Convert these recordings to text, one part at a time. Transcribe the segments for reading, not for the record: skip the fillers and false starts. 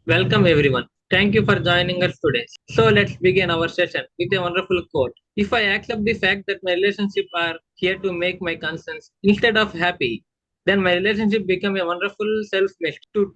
Welcome everyone. Thank you for joining us today. So let's begin our session with a wonderful quote. If I accept the fact that my relationships are here to make my concerns instead of happy, then my relationship become a wonderful self-mist to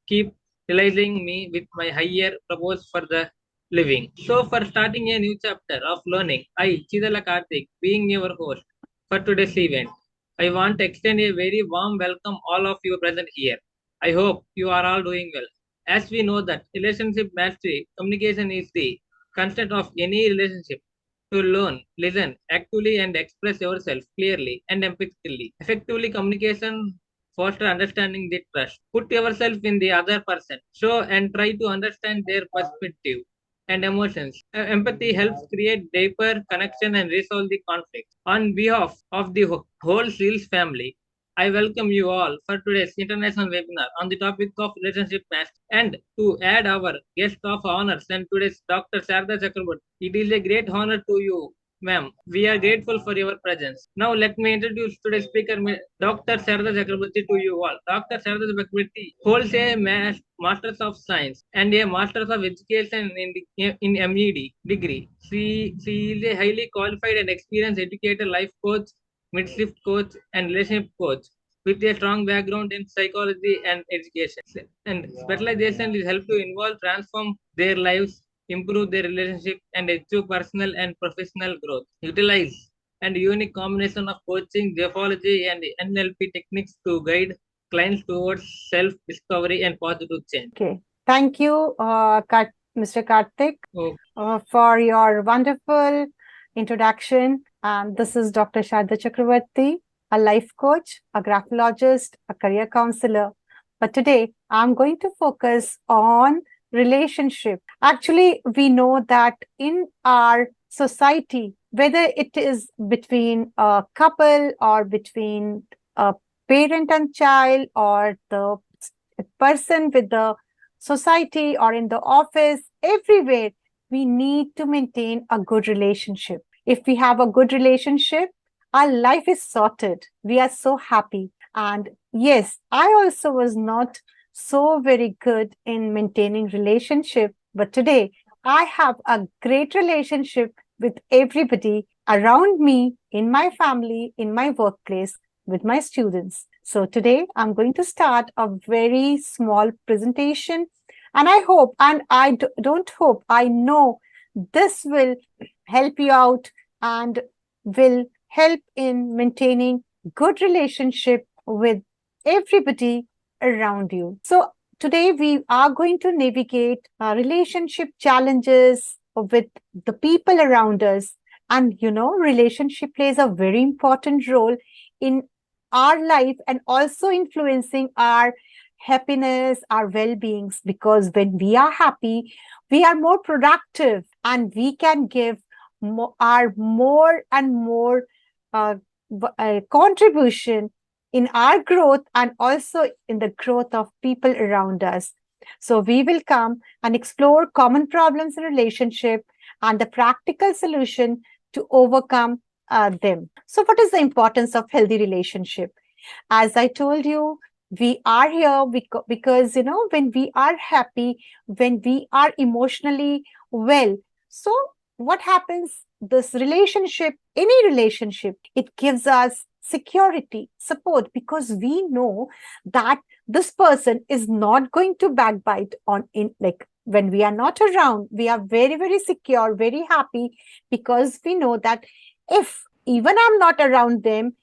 keep realizing me with my higher purpose for the living. So for starting a new chapter of learning, I, Chidala Karthik, being your host for today's event, I want to extend a very warm welcome all of you present here. I hope you are all doing well. As we know that relationship mastery, communication is the constant of any relationship. To learn, listen actively and express yourself clearly and empathetically. Effectively communication foster understanding the trust. Put yourself in the other person. Show and try to understand their perspective and emotions. Empathy helps create deeper connection and resolve the conflict. On behalf of the whole SEALS family, I welcome you all for today's international webinar on the topic of relationship mastery. And to add our guest of honors and today's Dr. Sarda Chakraborty, it is a great honor to you, ma'am. We are grateful for your presence. Now let me introduce today's speaker, Dr. Sarda Chakraborty, to you all. Dr. Sarda Chakraborty holds a Masters of Science and a Masters of Education in MED degree. She is a highly qualified and experienced educator, life coach, midlife coach, and relationship coach with a strong background in psychology and education. And specialization is help to involve transform their lives, improve their relationship, and achieve personal and professional growth. Utilize and unique combination of coaching, geology, and NLP techniques to guide clients towards self-discovery and positive change. Okay. Thank you, Mr. Karthik, Oh, for your wonderful introduction. And this is Dr. Sharda Chakravarti, a life coach, a graphologist, a career counselor. But today, I'm going to focus on relationship. Actually, we know that in our society, whether it is between a couple or between a parent and child or the person with the society or in the office, everywhere, we need to maintain a good relationship. If we have a good relationship, our life is sorted. We are so happy. And yes, I also was not so very good in maintaining relationship, but today I have a great relationship with everybody around me, in my family, in my workplace, with my students. So today I'm going to start a very small presentation, and I hope, and don't hope, I know this will help you out and will help in maintaining good relationship with everybody around you. So today we are going to navigate relationship challenges with the people around us. And relationship plays a very important role in our life and also influencing our happiness, our well-beings, because when we are happy, we are more productive and we can give our more and more uh, contribution in our growth and also in the growth of people around us. So we will come and explore common problems in relationship and the practical solution to overcome them. So what is the importance of healthy relationship? As I told you, we are here because, when we are happy, when we are emotionally well, so what happens? This relationship, any relationship, it gives us security, support, because we know that this person is not going to backbite on in like when we are not around. We are very, very secure, very happy, because we know that if even I'm not around them,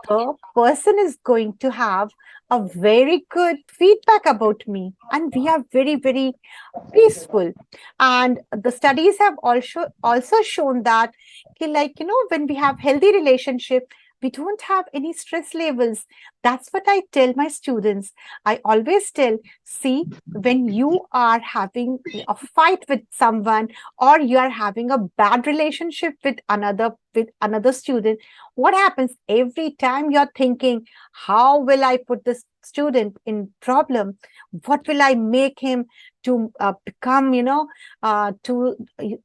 the person is going to have a very good feedback about me, and we are very, very peaceful. And the studies have also shown that when we have healthy relationship, we don't have any stress levels. That's what I tell my students. I always tell, see, when you are having a fight with someone or you are having a bad relationship with another student, what happens? Every time you're thinking, how will I put this student in problem? What will I make him to become, to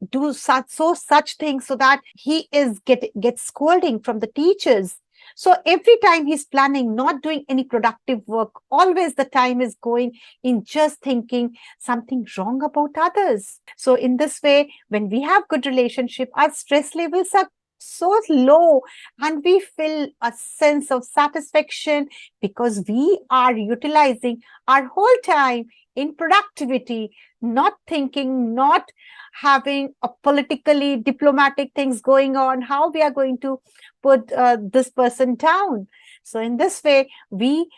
do such things, so that he is get scolding from the teachers. So every time he's planning, not doing any productive work, always the time is going in just thinking something wrong about others. So in this way, when we have good relationship, our stress levels are so low and we feel a sense of satisfaction because we are utilizing our whole time in productivity, not thinking, not having a politically diplomatic things going on, how we are going to put this person down. So in this way, we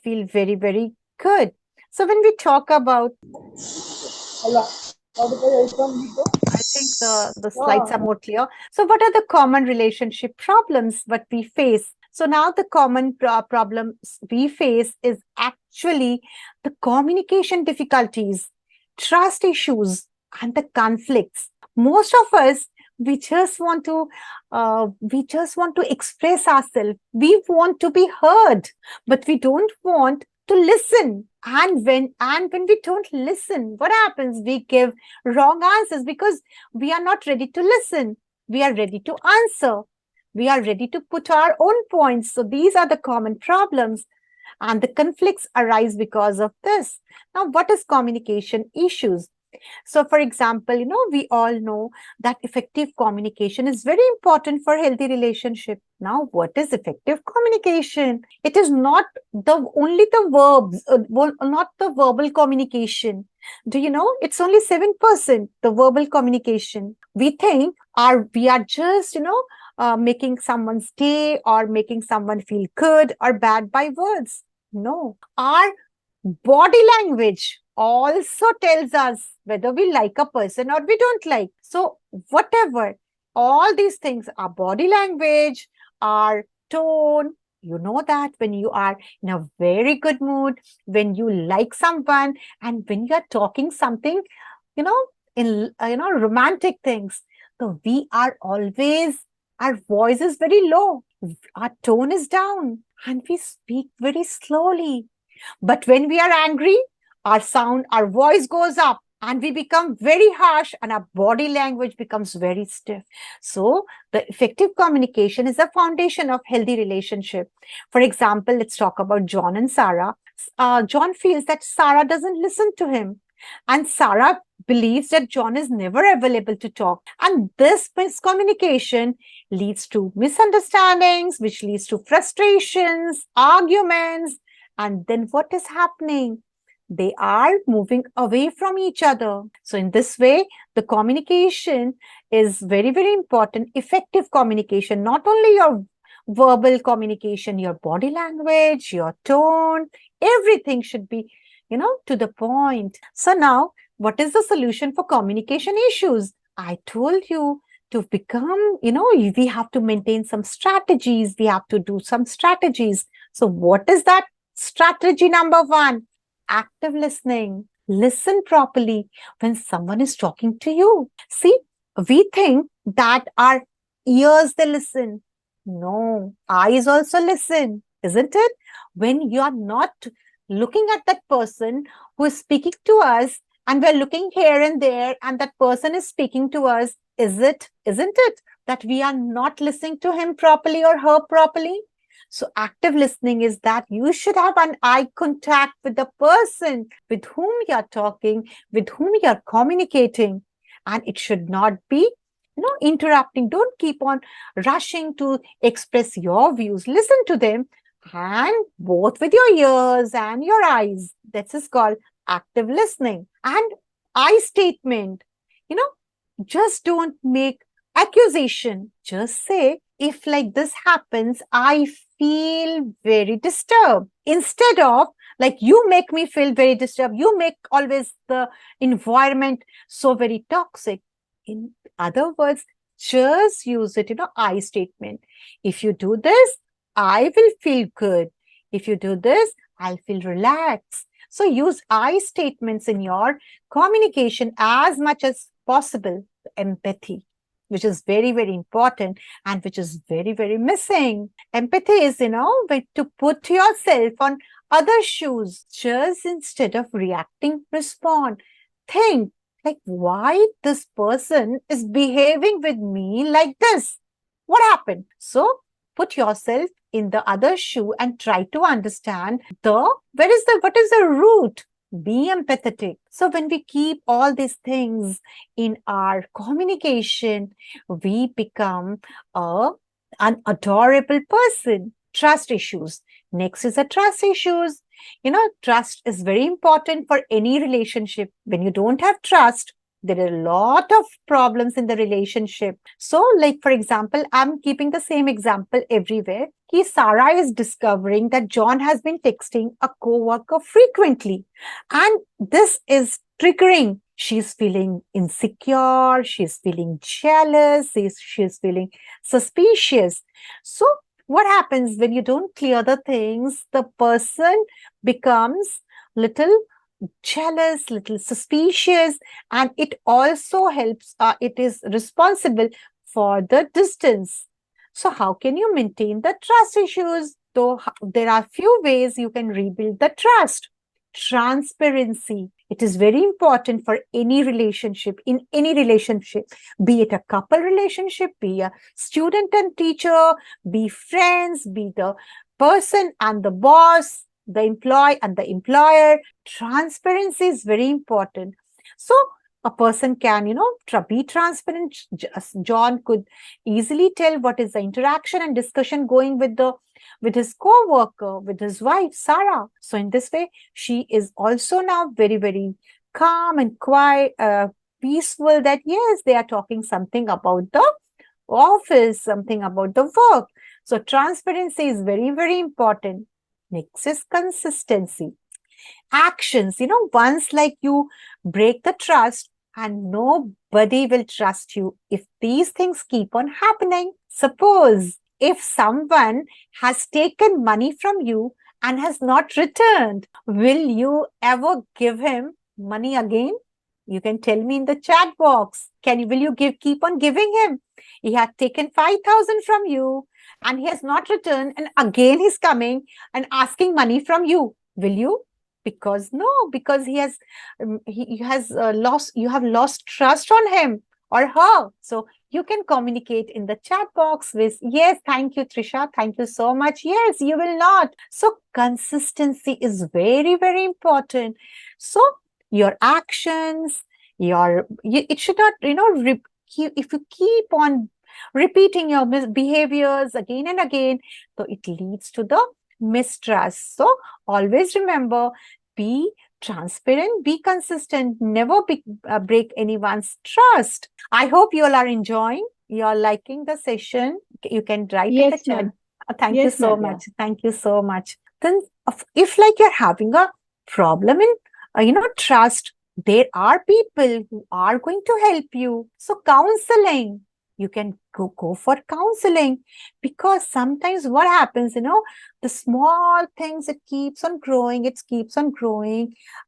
feel very, very good. So when we talk about, I think the slides are more clear. So what are the common relationship problems what we face? So now the common problems we face is actually the communication difficulties, trust issues, and the conflicts. Most of us, we just want to express ourselves. We want to be heard, but we don't want to listen. And when we don't listen, what happens? We give wrong answers because we are not ready to listen. We are ready to answer. We are ready to put our own points. So these are the common problems, and the conflicts arise because of this. Now, what is communication issues? So, for example, we all know that effective communication is very important for healthy relationship. Now, what is effective communication? It is not the only the verbs, not the verbal communication. Do you know? It's only 7% the verbal communication. We think we are just making someone's day or making someone feel good or bad by words. No, our body language also tells us whether we like a person or we don't like. So, whatever, all these things, our body language, our tone, you know that when you are in a very good mood, when you like someone, and when you are talking something, you know, in romantic things. So we are always, our voice is very low, our tone is down, and we speak very slowly. But when we are angry, our voice goes up and we become very harsh and our body language becomes very stiff. So the effective communication is the foundation of healthy relationship. For example, let's talk about John and Sarah. John feels that Sarah doesn't listen to him. And Sarah believes that John is never available to talk. And this miscommunication leads to misunderstandings, which leads to frustrations, arguments, and then what is happening? They are moving away from each other. So, in this way, the communication is very, very important. Effective communication, not only your verbal communication, your body language, your tone, everything should be, to the point. So, now what is the solution for communication issues? I told you to become, we have to maintain some strategies, we have to do some strategies. So, what is that? Strategy number one, active listening. Listen properly when someone is talking to you. See, we think that our ears they listen. No, eyes also listen, isn't it? When you are not looking at that person who is speaking to us, and we're looking here and there, and that person is speaking to us, isn't it that we are not listening to him properly or her properly? So active listening is that you should have an eye contact with the person with whom you're talking, with whom you're communicating. And it should not be, interrupting. Don't keep on rushing to express your views. Listen to them, and both with your ears and your eyes. This is called active listening. And I statement, you know, just don't make accusation. Just say, if like this happens, I feel very disturbed. Instead of like, you make me feel very disturbed, you make always the environment so very toxic. In other words, just use it, I statement. If you do this, I will feel good. If you do this, I'll feel relaxed. So use I statements in your communication as much as possible. Empathy, which is very, very important and which is very, very missing. Empathy is, to put yourself on other shoes, just instead of reacting, respond. Think like why this person is behaving with me like this. What happened? So put yourself in the other shoe and try to understand what is the root. Be empathetic. So when we keep all these things in our communication, we become a an adorable person. Trust issues. Next is the trust issues. Trust is very important for any relationship. When you don't have trust, there are a lot of problems in the relationship. So, like for example, I'm keeping the same example everywhere. Sarah is discovering that John has been texting a co-worker frequently, and this is triggering. She's feeling insecure, she's feeling jealous, she's feeling suspicious. So, what happens when you don't clear the things? The person becomes little jealous, little suspicious, and it also helps, it is responsible for the distance. So, how can you maintain the trust issues? Though there are few ways you can rebuild the trust. Transparency. It is very important for any relationship, in any relationship, be it a couple relationship, be a student and teacher, be friends, be the person and the boss, the employee and the employer. Transparency is very important. So a person can, be transparent. John could easily tell what is the interaction and discussion going with his co-worker, with his wife, Sarah. So in this way, she is also now very, very calm and quiet, peaceful, that yes, they are talking something about the office, something about the work. So transparency is very, very important. Next is consistency. Actions, once like you break the trust and nobody will trust you if these things keep on happening. Suppose if someone has taken money from you and has not returned, will you ever give him money again? You can tell me in the chat box. Will you keep on giving him? He had taken 5,000 from you and he has not returned, and again he's coming and asking money from you. Will you? Because no, because he has lost, you have lost trust on him or her. So you can communicate in the chat box with, yes, thank you, Trisha, thank you so much. Yes, you will not. So consistency is very, very important. So your actions, it should not, if you keep on repeating your behaviors again and again, so it leads to the mistrust. So always remember, be transparent, be consistent, never break anyone's trust. I hope you all are enjoying, you are liking the session. You can write in the Yes, chat. ma'am. Thank you Yes, so ma'am. Yeah. much. Thank you so much. Then if like you're having a problem in, trust, there are people who are going to help you. So counseling, you can go for counseling, because sometimes what happens, the small things, it keeps on growing,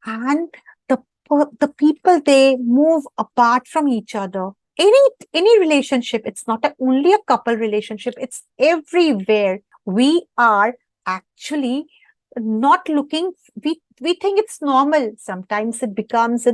and the people, they move apart from each other. Any relationship, it's not only a couple relationship, it's everywhere. We are actually not looking, we think it's normal. Sometimes it becomes,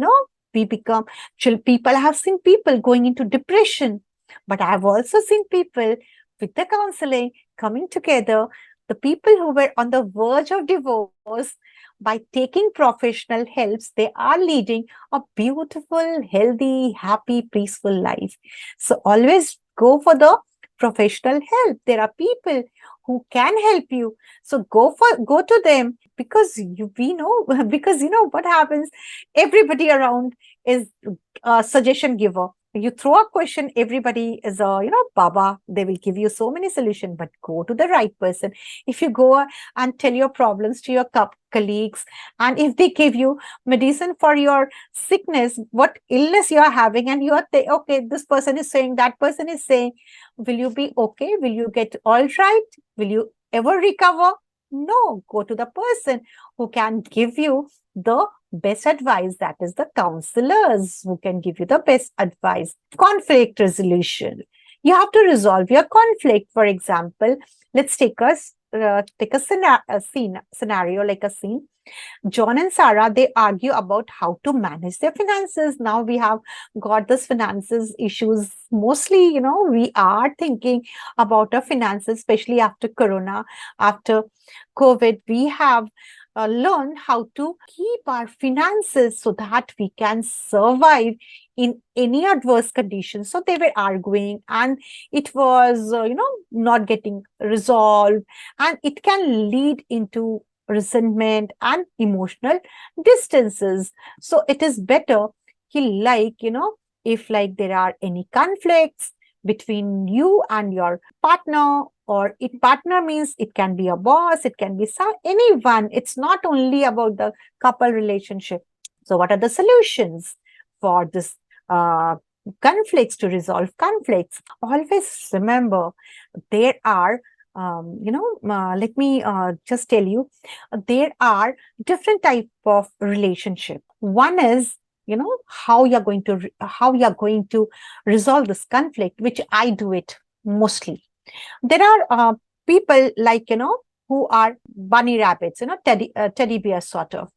we become people. I have seen people going into depression, but I've also seen people with the counseling coming together. The people who were on the verge of divorce, by taking professional helps, they are leading a beautiful, healthy, happy, peaceful life. So always go for the professional help. There are people who can help you. So go to them, because we know, because what happens, everybody around is a suggestion giver. You throw a question, everybody is a, baba, they will give you so many solutions, but go to the right person. If you go and tell your problems to your colleagues, and if they give you medicine for your sickness, what illness you are having, and you are okay, this person is saying, that person is saying, will you be okay? Will you get all right? Will you ever recover? No, go to the person who can give you the best advice. That is the counselors who can give you the best advice. Conflict resolution. You have to resolve your conflict. For example, let's take a scenario, like a scene. John and Sarah, they argue about how to manage their finances. Now we have got this finances issues. Mostly, we are thinking about our finances, especially after Corona, after COVID. We have learned how to keep our finances so that we can survive in any adverse conditions. So they were arguing, and it was, not getting resolved, and it can lead into resentment and emotional distances. So it is better, if like there are any conflicts between you and your partner, or it partner means it can be a boss, it can be anyone. It's not only about the couple relationship. So what are the solutions for this conflicts, to resolve conflicts? Always remember, there are let me just tell you, there are different type of relationship. One is, how you're going to resolve this conflict, which I do it mostly. There are people, like, who are bunny rabbits, teddy bear sort of.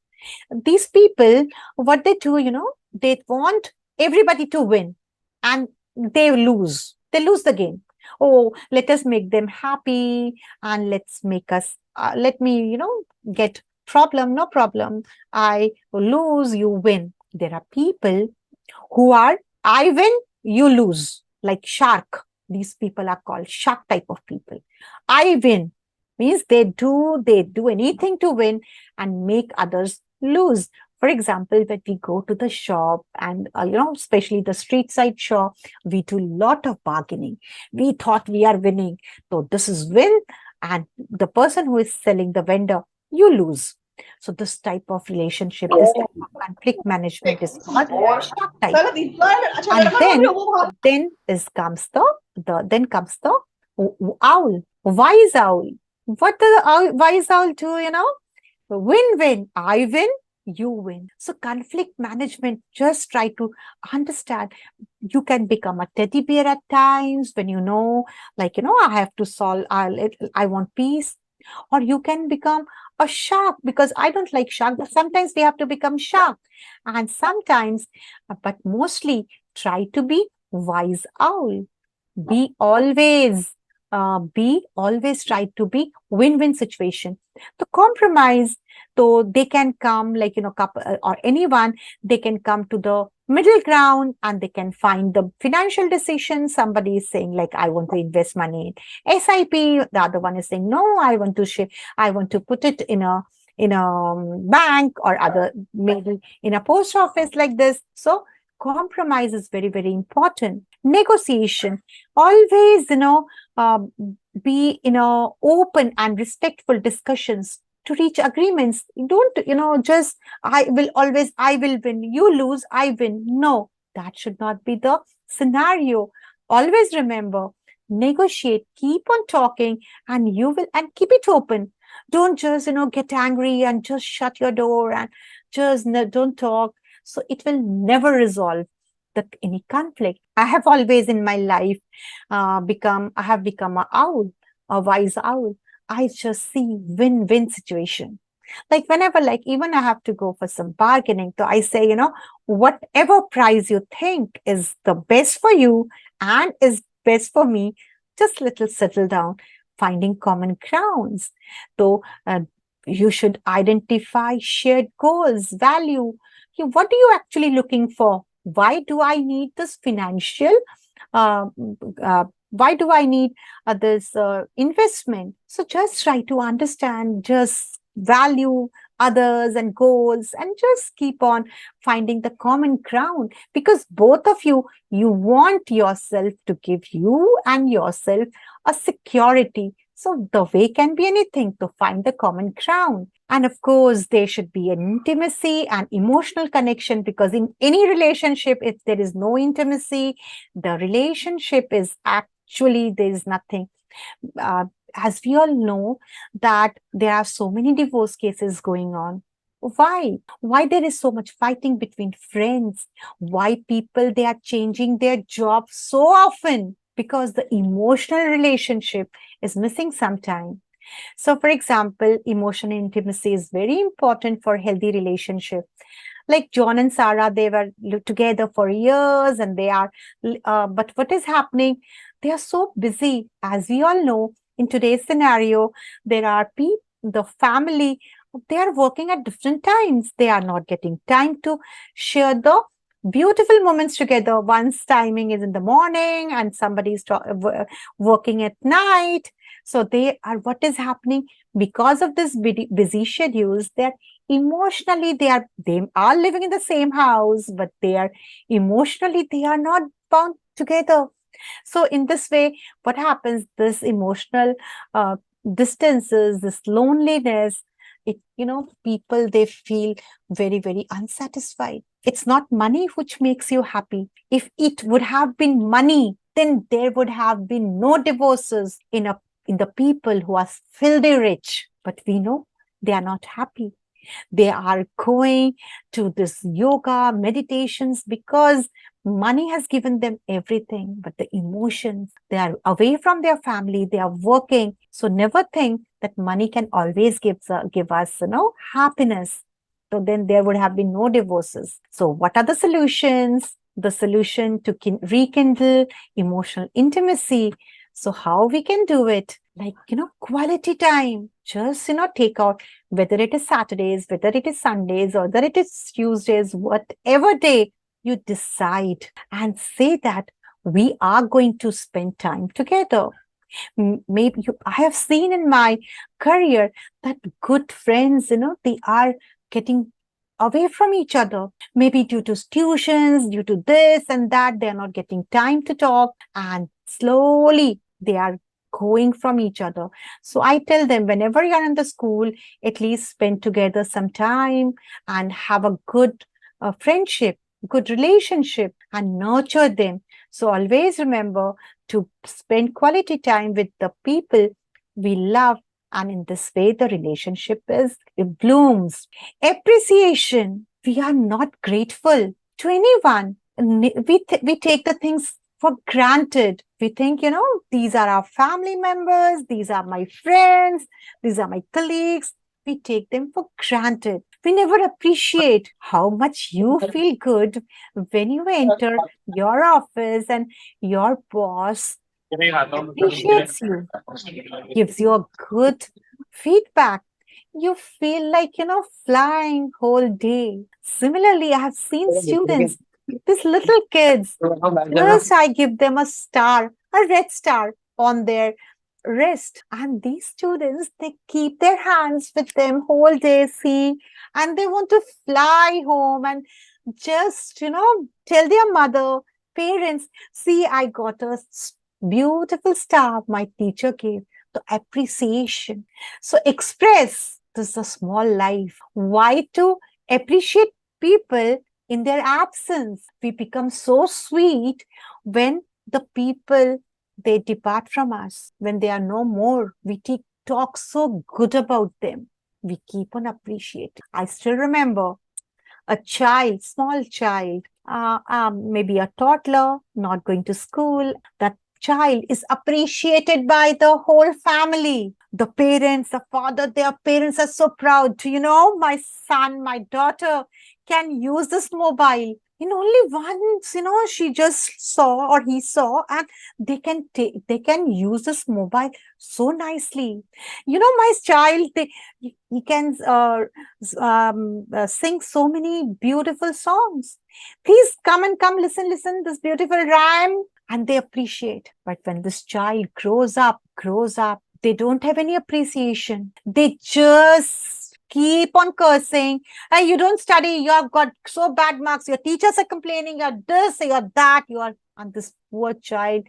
These people, what they do, they want everybody to win, and they lose the game. Oh, let us make them happy, and let me, get problem, no problem. I lose, you win. There are people who are, I win, you lose, like shark. These people are called shark type of people. I win means they do anything to win and make others lose. For example, when we go to the shop, and especially the street side shop, we do lot of bargaining. We thought we are winning, so this is win, and the person who is selling, the vendor, you lose. So this type of relationship, this type of conflict management is called shark type. And then owl, wise owl. What does the wise owl do? Win-win. I win, you win. So conflict management, just try to understand. You can become a teddy bear at times when I have to solve. I want peace. Or you can become a shark, because I don't like shark, but sometimes we have to become shark. And sometimes, but mostly, try to be wise owl. Be always try to be win-win situation. The compromise, so they can come, like, couple or anyone, they can come to the middle ground, and they can find the financial decision. Somebody is saying, like, I want to invest money in SIP. The other one is saying, no, I want to put it in a bank, or other, maybe in a post office, like this. So compromise is very, very important. Negotiation, always, um, be open and respectful discussions to reach agreements. Don't, just, I will win, you lose, I win. No, that should not be the scenario. Always remember, negotiate, keep on talking, and keep it open. Don't just, get angry and just shut your door and just don't talk. So it will never resolve any conflict. I have always in my life I have become a wise owl. I just see win-win situation. Like, whenever, like, even I have to go for some bargaining, so I say, whatever price you think is the best for you and is best for me, just little settle down, finding common grounds. So you should identify shared goals, value. What are you actually looking for? Why do I need this financial? Uh, why do I need this investment? So just try to understand, just value others and goals, and just keep on finding the common ground, because both of you want yourself to give you and yourself a security. So the way can be anything to find the common ground. And of course, there should be an intimacy and emotional connection, because in any relationship, if there is no intimacy, the relationship is actually, there is nothing. As we all know, that there are so many divorce cases going on. Why? Why there is so much fighting between friends? Why people, they are changing their jobs so often? Because the emotional relationship is missing sometime. So, for example, emotional intimacy is very important for healthy relationship. Like John and Sarah, they were together for years and they are, but what is happening? They are so busy. As we all know, in today's scenario, there are people, the family, they are working at different times. They are not getting time to share the beautiful moments together. One's timing is in the morning and somebody's working at night. So they are, what is happening? Because of this busy schedules, they're emotionally, they are living in the same house, but they are emotionally, they are not bound together. So in this way, what happens? This emotional uh, distances, this loneliness, it, people, they feel very, very unsatisfied. It's not money which makes you happy. If it would have been money, then there would have been no divorces in the people who are filthy rich. But we know they are not happy. They are going to this yoga, meditations, because money has given them everything, but the emotions, they are away from their family, they are working. So never think that money can always give us, happiness. So then there would have been no divorces. So what are the solutions? The solution to rekindle emotional intimacy. So how we can do it? Like, quality time. Just, take out, whether it is Saturdays, whether it is Sundays, or whether it is Tuesdays, whatever day you decide and say that we are going to spend time together. Maybe I have seen in my career that good friends, they are getting away from each other, maybe due to tuitions, due to this and that, they are not getting time to talk, and slowly they are going from each other. So I tell them, whenever you're in the school, at least spend together some time and have a good friendship, good relationship, and nurture them. So always remember to spend quality time with the people we love. And in this way, the relationship it blooms. Appreciation. We are not grateful to anyone. We take the things for granted. We think, these are our family members, these are my friends, these are my colleagues. We take them for granted. We never appreciate how much you feel good when you enter your office and your boss appreciates you, gives you a good feedback. You feel like, flying whole day. Similarly, I have seen students, these little kids, just I give them a star, a red star on their wrist. And these students, they keep their hands with them whole day, see, and they want to fly home and just, tell their mother, parents, see, I got a beautiful star my teacher gave. The appreciation. So express this is a small life. Why to appreciate people in their absence? We become so sweet when the people they depart from us, when they are no more. We talk so good about them. We keep on appreciating. I still remember a child, small child, maybe a toddler, not going to school. That child is appreciated by the whole family. The parents, the father, their parents are so proud. Do you know, my son, my daughter can use this mobile. In only once, she just saw or he saw, and they can use this mobile so nicely. My child, he can sing so many beautiful songs. Please come, listen, this beautiful rhyme. And they appreciate. But when this child grows up, they don't have any appreciation. They just keep on cursing. Hey, you don't study, you have got so bad marks, your teachers are complaining, you're this, you're that, and this poor child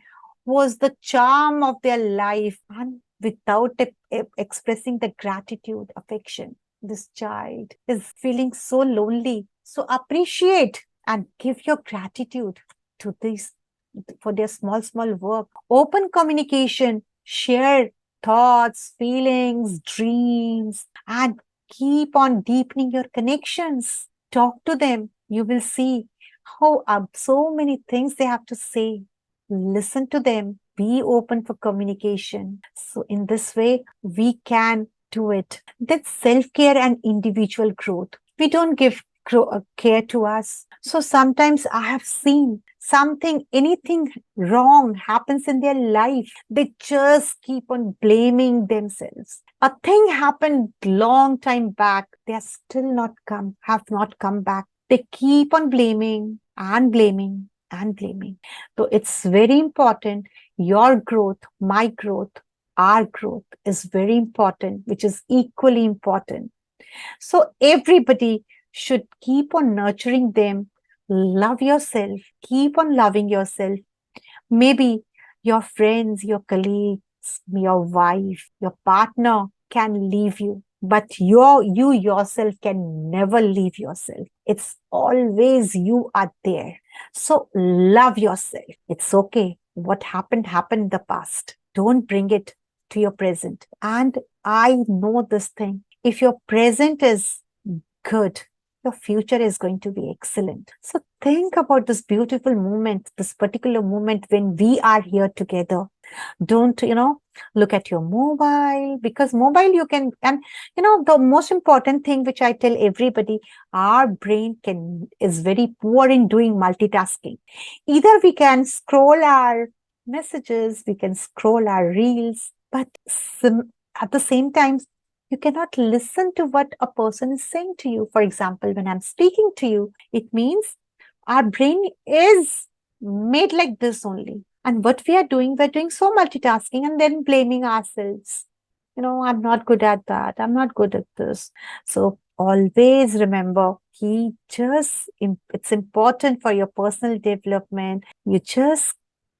was the charm of their life. And without expressing the gratitude, affection, this child is feeling so lonely. So appreciate and give your gratitude to these for their small work. Open communication, share thoughts, feelings, dreams, and keep on deepening your connections. Talk to them. You will see how so many things they have to say. Listen to them. be open for communication. So, in this way, we can do it. That's self care and individual growth. We don't give care to us. So, sometimes I have seen anything wrong happens in their life. They just keep on blaming themselves. A thing happened long time back. They are still have not come back. They keep on blaming and blaming and blaming. So it's very important. Your growth, my growth, our growth is very important, which is equally important. So everybody should keep on nurturing them. Love yourself, keep on loving yourself. Maybe your friends, your colleagues, your wife, your partner can leave you, but you yourself can never leave yourself. It's always you are there. So love yourself. It's okay. What happened in the past. Don't bring it to your present. And I know this thing. If your present is good, your future is going to be excellent. So think about this beautiful moment, this particular moment when we are here together. Don't, look at your mobile, because mobile you can, and the most important thing which I tell everybody, our brain is very poor in doing multitasking. Either we can scroll our messages, we can scroll our reels, but at the same time, you cannot listen to what a person is saying to you. For example, when I'm speaking to you, it means our brain is made like this only. And what we're doing so multitasking and then blaming ourselves. I'm not good at that. I'm not good at this. So always remember, it's important for your personal development. You just,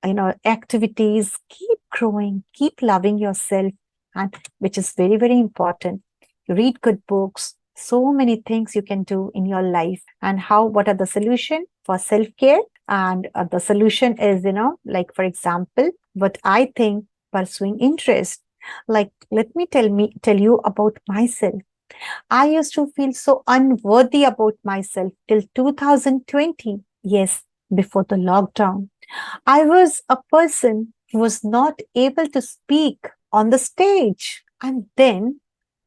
activities, keep growing, keep loving yourself, and which is very, very important. Read good books. So many things you can do in your life. And what are the solution for self-care? And the solution is, like, for example, what I think, pursuing interest. Like, tell you about myself. I used to feel so unworthy about myself till 2020. Yes, before the lockdown. I was a person who was not able to speak on the stage. And then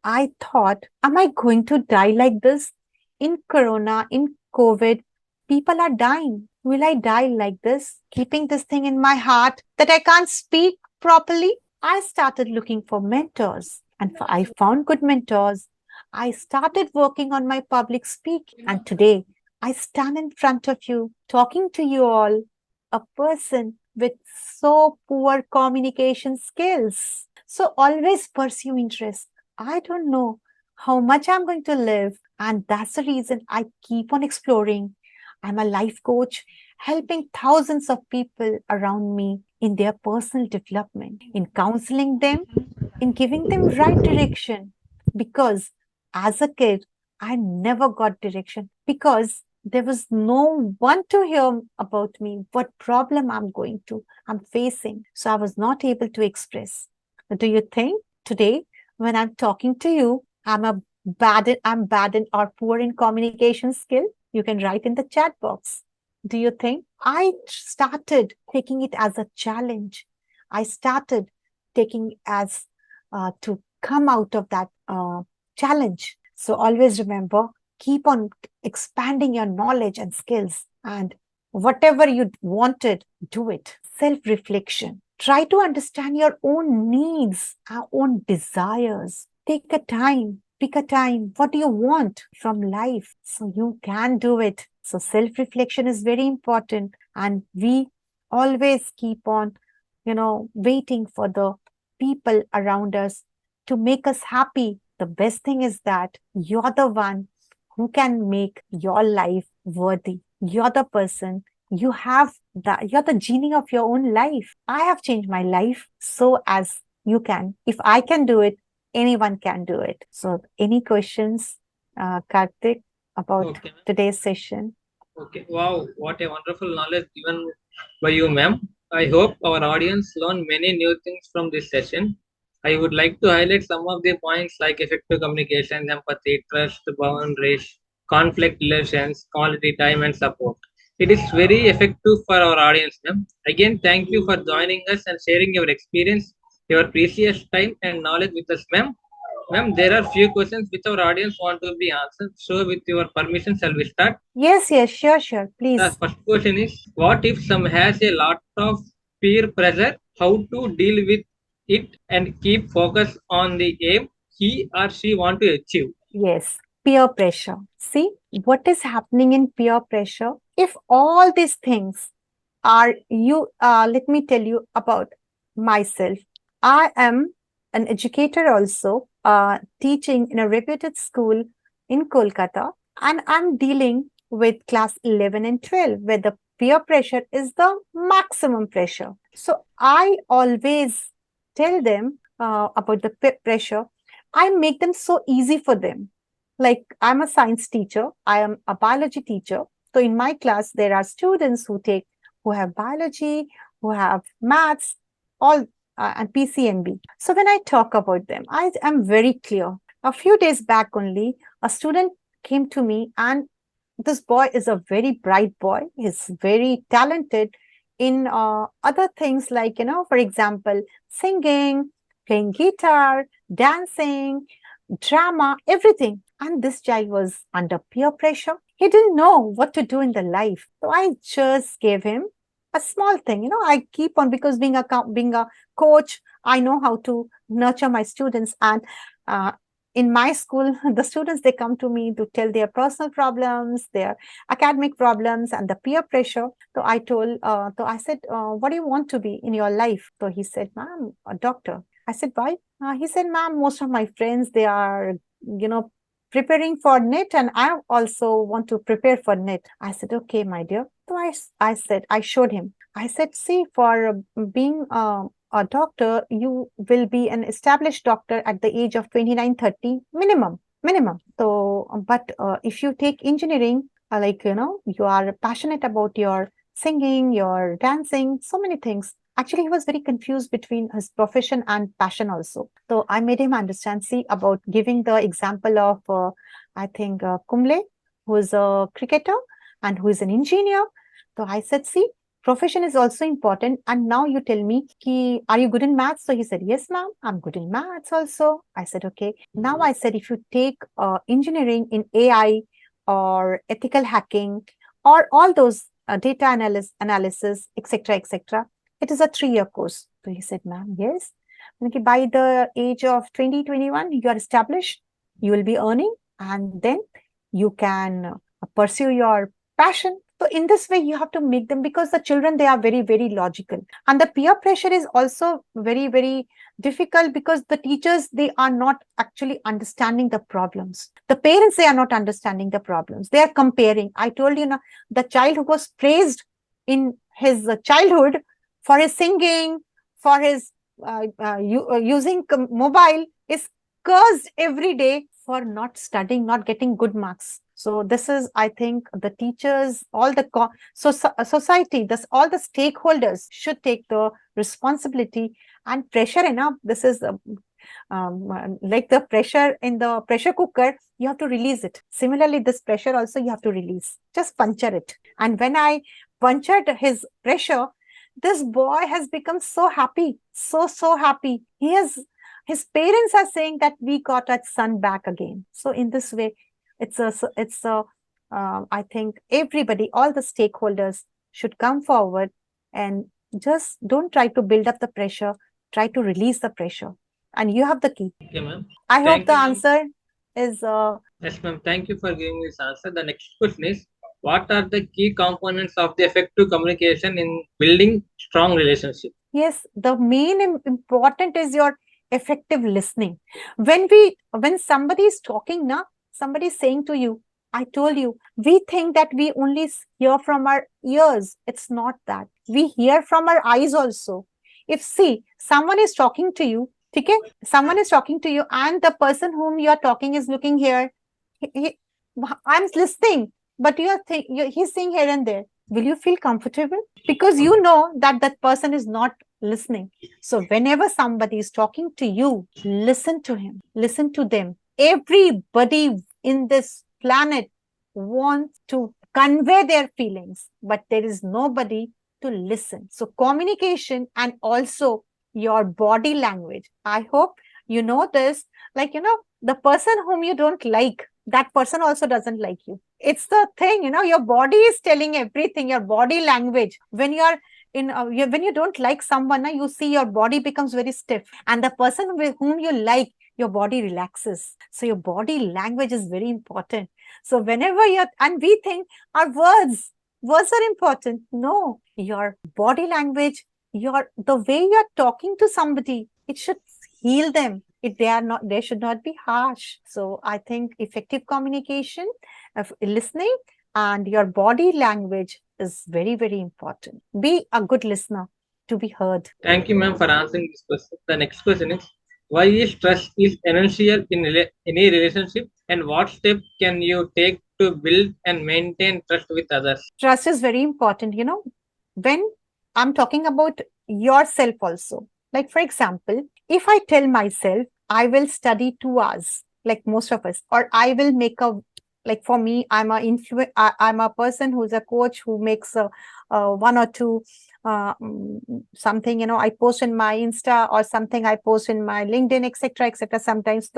I thought, am I going to die like this? In Corona, in COVID, people are dying. Will I die like this? Keeping this thing in my heart that I can't speak properly? I started looking for mentors and I found good mentors. I started working on my public speaking. And today I stand in front of you, talking to you all, a person with so poor communication skills. So always pursue interest. I don't know how much I'm going to live. And that's the reason I keep on exploring. I'm a life coach, helping thousands of people around me in their personal development, in counseling them, in giving them right direction. Because as a kid, I never got direction because there was no one to hear about me, what problem I'm facing. So I was not able to express. Do you think today, when I'm talking to you, I'm bad in or poor in communication skill? You can write in the chat box. Do you think? I started taking it as a challenge. I started taking as to come out of that challenge. So always remember, keep on expanding your knowledge and skills, and whatever you wanted, do it. Self reflection. Try to understand your own needs, our own desires. Take a time, pick a time. What do you want from life? So you can do it. So self reflection is very important. And we always keep on, waiting for the people around us to make us happy. The best thing is that you're the one who can make your life worthy. You're the person, you're the genie of your own life. I have changed my life, so as you can. If I can do it, anyone can do it. So any questions, Karthik, about Okay. today's session? Okay. Wow, what a wonderful knowledge given by you, ma'am. I hope our audience learned many new things from this session. I would like to highlight some of the points like effective communication, empathy, trust, boundaries, conflict relations, quality time, and support. It is very effective for our audience, ma'am. Again, thank you for joining us and sharing your experience, your precious time and knowledge with us, ma'am. Ma'am, there are few questions which our audience want to be answered. So, with your permission, shall we start? Yes, yes, sure, sure. The Please. first question is: what if some has a lot of peer pressure? How to deal with it and keep focus on the aim he or she want to achieve? Yes, peer pressure. See, what is happening in peer pressure? If all these things are you, let me tell you about myself. I am an educator also, teaching in a reputed school in Kolkata, and I'm dealing with class 11 and 12, where the peer pressure is the maximum pressure. So I always tell them about the peer pressure. I make them so easy for them. Like, I'm a science teacher, I am a biology teacher. So in my class, there are students who have biology, who have maths, all and PCMB. So when I talk about them, I am very clear. A few days back only, a student came to me, and this boy is a very bright boy. He's very talented in other things, like, for example, singing, playing guitar, dancing, drama, everything. And this child was under peer pressure. He didn't know what to do in the life. So I just gave him a small thing. I keep on, because being a coach, I know how to nurture my students. And uh, in my school, the students, they come to me to tell their personal problems, their academic problems, and the peer pressure. So I said, what do you want to be in your life? So he said, ma'am, a doctor. I said, why? He said, ma'am, most of my friends, they are, preparing for NET, and I also want to prepare for NET. I said, okay, my dear. So I said, I showed him. I said, see, for being a doctor, you will be an established doctor at the age of 29, 30 minimum. Minimum. So, but if you take engineering, like, you are passionate about your singing, your dancing, so many things. Actually, he was very confused between his profession and passion also. So I made him understand, see, about giving the example of, I think, Kumble, who is a cricketer and who is an engineer. So I said, see, profession is also important. And now you tell me, are you good in maths? So he said, yes, ma'am, I'm good in maths also. I said, okay. Now I said, if you take engineering in AI or ethical hacking or all those data analysis, etc., etc., it is a 3-year course. So he said, ma'am, yes. Okay, by the age of 2021, you are established, you will be earning, and then you can pursue your passion. So in this way, you have to make them, because the children, they are very, very logical. And the peer pressure is also very, very difficult, because the teachers, they are not actually understanding the problems. The parents, they are not understanding the problems. They are comparing. I told you, the child who was praised in his childhood for his singing, for his using mobile, is cursed every day for not studying, not getting good marks. So this is, I think, the teachers, all the society, all the stakeholders should take the responsibility and pressure enough. This is like the pressure in the pressure cooker, you have to release it. Similarly, this pressure also you have to release. Just puncture it. And when I punctured his pressure, this boy has become so happy, so happy. His parents are saying that we got our son back again. So in this way, I think everybody, all the stakeholders should come forward and just don't try to build up the pressure, try to release the pressure. And you have the key. Okay, ma'am. I hope Thank the you, ma'am. answer is Yes, ma'am. Thank you for giving this answer. The next question is: what are the key components of the effective communication in building strong relationship? yes, the main important is your effective listening. When somebody is talking, somebody is saying to you, I told you, we think that we only hear from our ears. It's not that. We hear from our eyes also. If, see, someone is talking to you, okay? Someone is talking to you, and the person whom you are talking is looking here. I'm listening, but he's saying here and there. Will you feel comfortable? Because you know that that person is not listening. So whenever somebody is talking to you, listen to him, listen to them. Everybody in this planet wants to convey their feelings, but there is nobody to listen. So communication and also your body language. I hope you know this. Like, the person whom you don't like, that person also doesn't like you. It's the thing, your body is telling everything, your body language. When you're when you don't like someone, you see your body becomes very stiff, and the person with whom you like, your body relaxes. So your body language is very important. So whenever and we think our words are important. No, your body language, the way you're talking to somebody, it should heal them. They should not be harsh. So I think effective communication, of listening, and your body language is very, very important. Be a good listener to be heard. Thank you, ma'am, for answering this question. The next question is, why is trust is essential in any relationship, and what step can you take to build and maintain trust with others? Trust is very important. When I'm talking about yourself also, like for example, if I tell myself I will study 2 hours, like most of us, or I will make a, like for me, I'm a person who's a coach who makes one or two something, I post in my Insta, or something I post in my LinkedIn, etc., etc. Sometimes.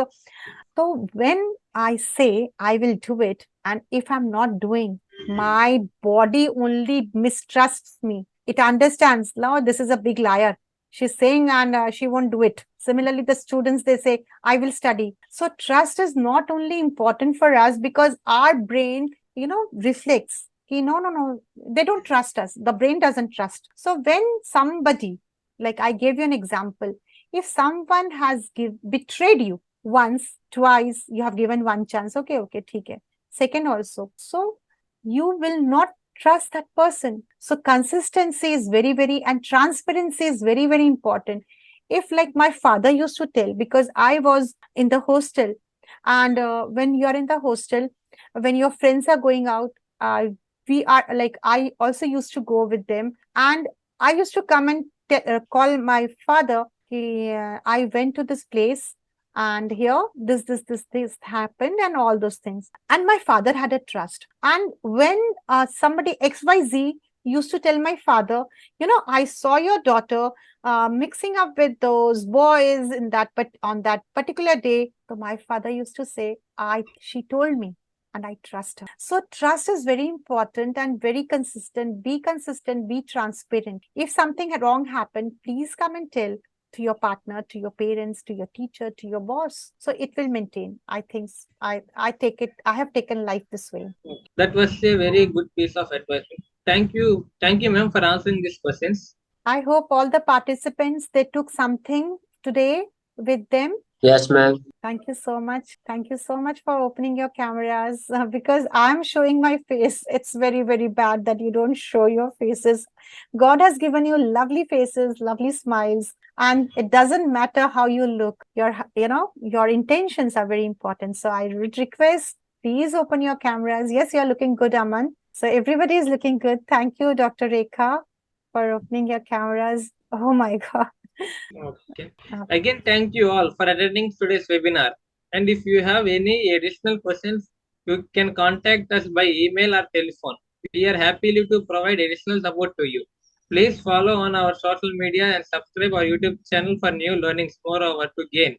So when I say I will do it, and if I'm not doing, my body only mistrusts me. It understands, no, this is a big liar. She's saying, and she won't do it. Similarly, the students, they say, I will study. So trust is not only important for us, because our brain, reflects. No, no, no, they don't trust us. The brain doesn't trust. So when somebody, like I gave you an example, if someone has betrayed you once, twice, you have given one chance, okay, theek hai. Second also, so you will not trust that person. So consistency is very, very, and transparency is very, very important. If, like, my father used to tell, because I was in the hostel, and when you are in the hostel, when your friends are going out, we are like, I also used to go with them, and I used to come and call my father. I went to this place, and here this happened, and all those things. And my father had a trust. And when somebody XYZ used to tell my father, I saw your daughter mixing up with those boys in that, but on that particular day, so my father used to say, she told me, and I trust her. So trust is very important and very consistent. Be consistent, be transparent. If something wrong happened, please come and tell to your partner, to your parents, to your teacher, to your boss. So it will maintain. I think I have taken life this way. That was a very good piece of advice. Thank you, ma'am, for answering these questions. I hope all the participants, they took something today with them. Yes, ma'am. Thank you so much. Thank you so much for opening your cameras, because I'm showing my face. It's very, very bad that you don't show your faces. God has given you lovely faces, lovely smiles, and it doesn't matter how you look. Your intentions are very important. So I would request, please open your cameras. Yes, you're looking good, Aman. So everybody is looking good. Thank you, Dr. Rekha, for opening your cameras. Oh my God. Okay. Again, thank you all for attending today's webinar. And if you have any additional questions, you can contact us by email or telephone. We are happy to provide additional support to you. Please follow on our social media and subscribe our YouTube channel for new learnings moreover to gain.